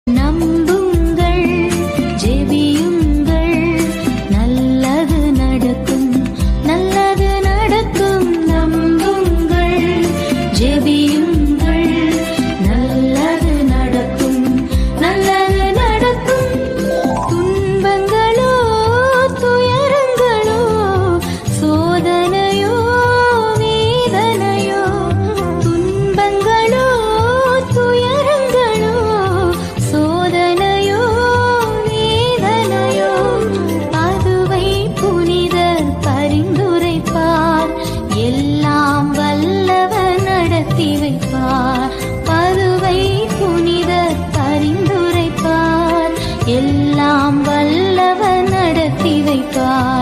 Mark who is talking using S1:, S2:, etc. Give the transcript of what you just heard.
S1: நம்புங்கள், ஜெபியுங்கள், நல்லது நடக்கும், நல்லது நடக்கும். நம்புங்கள், ஜெபியுங்கள், நல்லது நடக்கும், நல்லது நடக்கும். துன்பங்களோ துயரங்களோ சோதனையோ வேதனையோ, துன்பங்களோ துயரங்களோ சோதனையோ வேதனையோ, அதுவை புனிதர் பரிந்துரைப்பார், எல்லாம் வல்லவர் நடத்தி வைப்பார். பதுவை புனிதர் பரிந்துரைப்பார், எல்லாம் வல்லவர் நடத்தி வைப்பார்.